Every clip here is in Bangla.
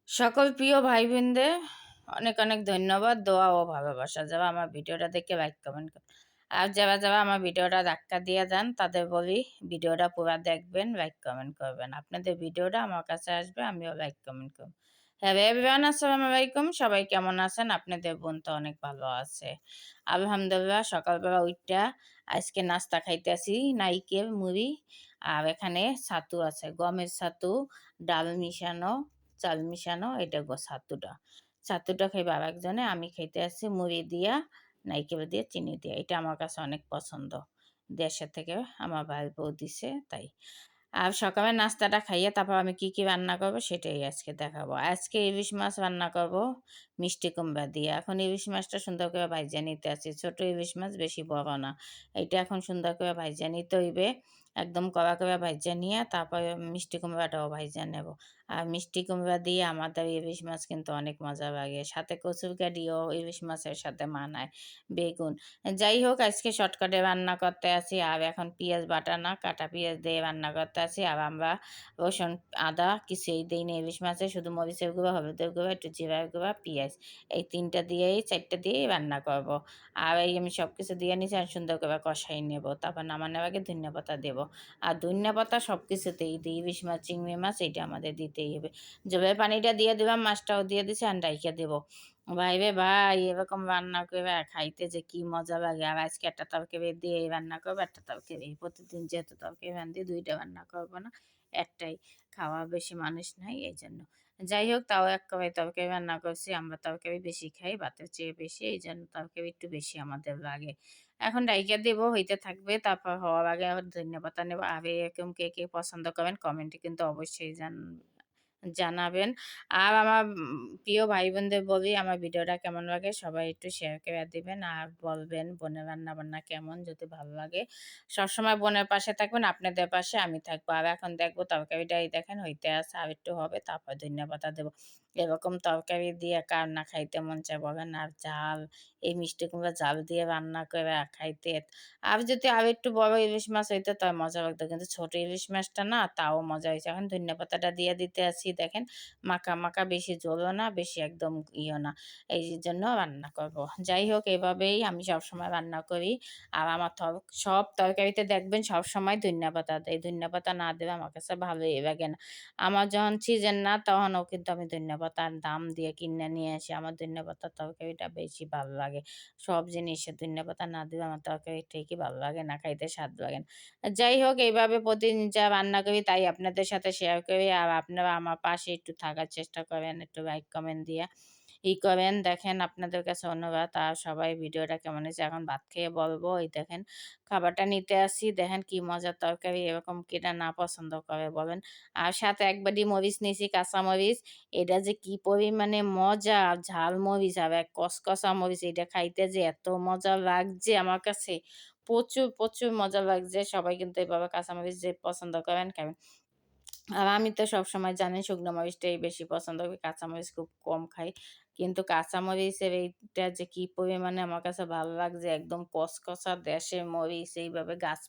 সকল প্রিয় ভাই বোনদের অনেক অনেক ধন্যবাদ, দোয়া ও ভালোবাসা। যারা আমার ভিডিওটা দেখে লাইক কমেন্ট করেন, আর যারা আমার ভিডিওটা ধাক্কা দিয়ে যান তাদের বলি ভিডিওটা পুরো দেখবেন, লাইক কমেন্ট করবেন। আপনাদের ভিডিওটা আমার কাছে আসবে, আমিও লাইক কমেন্ট করব। হ্যালো এভরিওয়ান, আসসালামু আলাইকুম। সবাই কেমন আছেন? আপনাদের বোন তো অনেক ভালো আছে, আলহামদুলিল্লাহ। সকালবেলা উঠটা আজকে নাস্তা খাইতেছি নাইকেল মুড়ি, আর এখানে ছাতু আছে, গমের ছাতু, ডাল মিশানো, চাল মিশানো, এটা ছাতুটা খাইবে আর একজনে, আমি খাইতে আসছি মুড়ি দিয়া, নাইকেল দিয়ে, চিনি দিয়ে। এটা আমার কাছে অনেক পছন্দ, দেশের থেকে আমার ভাই বউ দিছে তাই। আর সকালে নাস্তাটা খাইয়ে তারপর আমি কি কি রান্না করবো সেটাই আজকে দেখাবো। আজকে ইলিশ মাছ রান্না করব মিষ্টি কুমড়া দিয়ে। এখন ইলিশ মাছটা সুন্দর করে ভাইজা নিতে আছি, ছোট ইলিশ মাছ, বেশি বড় না। এটা এখন সুন্দর করে ভাইজা নিতে হইবে, একদম কড়া করে ভাইজা নিয়ে তারপরে মিষ্টি কুমড়াটাও ভাইজা নেব। আর মিষ্টি কুমড়া দিয়ে আমাদের ইলিশ মাছ কিন্তু অনেক মজা লাগে, সাথে কচুর গাড়িও ইলিশ মাছের সাথে মানায়, বেগুন। যাই হোক, আজকে শর্টকাটে রান্না করতে আসি। আর এখন পেঁয়াজ বাটা না, কাটা পেঁয়াজ দিয়ে রান্না করতে আসি। আর আমরা রসুন আদা কিছুই দিই না ইলিশ মাছে, শুধু মরিচের গুঁড়া, হলুদের গুঁড়া, একটু জিরার গুঁড়া, পেঁয়াজ, এই তিনটা দিয়েই, চারটা দিয়েই রান্না করব। আর এই আমি সব কিছু দিয়ে নিচ্ছি আর সুন্দর করে কষাই নেব। তারপর নামানোর আগে ধনিয়া পাতা দেবো। আর ধনিয়া পাতা সব কিছুতেই দিই, ইলিশ মাছ, চিংড়ি মাছ, এইটা আমাদের দিতেই হবে। জলের পানিটা দিয়ে দিলাম, মাছটাও দিয়ে দিছি, আর ডাইকা দেবো। ভাই রে ভাই, এরকম রান্না করে খাইতে যে কি মজা লাগে। আর আজকে একটা তরকারি দিয়ে রান্না করবো, একটা তরকারি, প্রতিদিন যেহেতু তরকারি রান্ধি, দুইটা রান্না করবো না, একটাই, খাওয়া বেশি মানুষ নাই এই জন্য। যাই হোক, তাও এক কড়াই তরকারি রান্না করছি, আমরা তরকারি বেশি খাই, ভাতের চেয়ে বেশি, এই জন্য তরকারি একটু বেশি আমাদের লাগে। এখন ডাইকা দেবো, হইতে থাকবে, তারপর হওয়ার আগে আবার ধনিয়া পাতা নেবো। আর এরকম কে কে পছন্দ করেন কমেন্টে কিন্তু অবশ্যই জানাবেন। আর আমার প্রিয় ভাই বোনদের বলি, আমার ভিডিওটা কেমন লাগে সবাই একটু শেয়ার করে দিবেন, আর বলবেন বোনের রান্না বান্না কেমন, যদি ভালো লাগে। সবসময় বোনের পাশে থাকবেন, আপনাদের পাশে আমি থাকবো। আর এখন দেখবো তরকারিটাই দেখেন হইতে আছে, আর একটু হবে, তারপর ধনিয়া পাতা দেবো। এরকম তরকারি দিয়ে কার না খাইতে মন চায় বলেন? আর ঝাল, এই মিষ্টি কুমড়া ঝাল দিয়ে রান্না করে খাইতে, আর যদি আর একটু বড় ইলিশ মাছ হইতো তার মজা লাগতো, কিন্তু ছোট ইলিশ মাছটা না, তাও মজা হয়েছে। এখন ধনিয়া পাতাটা দিয়ে দিতে আছি, দেখেন মাখা মাখা, বেশি ঝোলও না, বেশি একদম ইও না, এই জন্য রান্না করব। যাই হোক, এভাবেই আমি সবসময় রান্না করি। আর আমার সব তরকারিতে দেখবেন সবসময় ধনিয়া পাতা দেয়, ধনিয়া পাতা না দিলে আমার কাছে ভালোই লাগে না। আমার যখন সিজন না তখনও কিন্তু আমি ধনিয়া পাতার দাম দিয়ে কিনে নিয়ে আসি, আমার ধনিয়া পাতার তরকারিটা বেশি ভালো লাগে। সব জিনিসে ধনিয়া পাতা না দিলে আমার তরকারি ঠিকই ভালো লাগে না, খাইতে স্বাদ লাগে না। যাই হোক, এইভাবে প্রতিদিন যা রান্না করি তাই আপনাদের সাথে শেয়ার করি। আর আপনারা আমার পাশে একটু থাকার চেষ্টা করেন, একটু লাইক কমেন্ট দিয়ে করেন। দেখেন, আপনাদের কাছে অনুরোধ। আর সবাই ভিডিওটা কেমন হয়েছে এখন ভাত খেয়ে বলবো। এই দেখেন খাবারটা নিতে আসি, দেখেন কি মজার তরকারি, এরকম কিনা না পছন্দ করে বলেন। আর সাথে একবারই মরিচ নিয়েছি, কাঁচা মরিচ, এটা যে কি পরিমাণে মজা, ঝাল মরিচ আর এক কসকসা মরিচ, এটা খাইতে যে এত মজা লাগছে আমার কাছে, প্রচুর প্রচুর মজা লাগছে। সবাই কিন্তু এভাবে কাঁচামরিচ যে পছন্দ করেন খাবেন। আর আমি তো সবসময় জানেন শুকনো মরিচটাই বেশি পছন্দ করি, কাঁচামরিচ খুব কম খাই। কিন্তু কাঁচামরিচের এইটা যে কি পরিমাণে আমার কাছে ভালো লাগছে, একদম কচকচা দেশি মরিচ, এইভাবে গাছ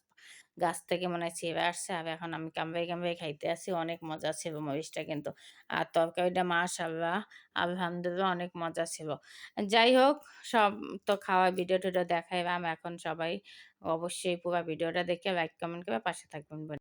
গাছ থেকে মনে হয় ছিঁড়ে আসছে। আর এখন আমি কামড়াই কামড়াই খাইতে আছি, অনেক মজা ছিল মরিচটা কিন্তু। আর তরকারিটা মাশাআল্লাহ, আলহামদুলিল্লাহ, অনেক মজা ছিল। যাই হোক, সব তো খাওয়ার ভিডিও-টিডিও দেখাইলাম। এখন সবাই অবশ্যই পুরা ভিডিওটা দেখে লাইক কমেন্ট করে পাশে থাকবেন।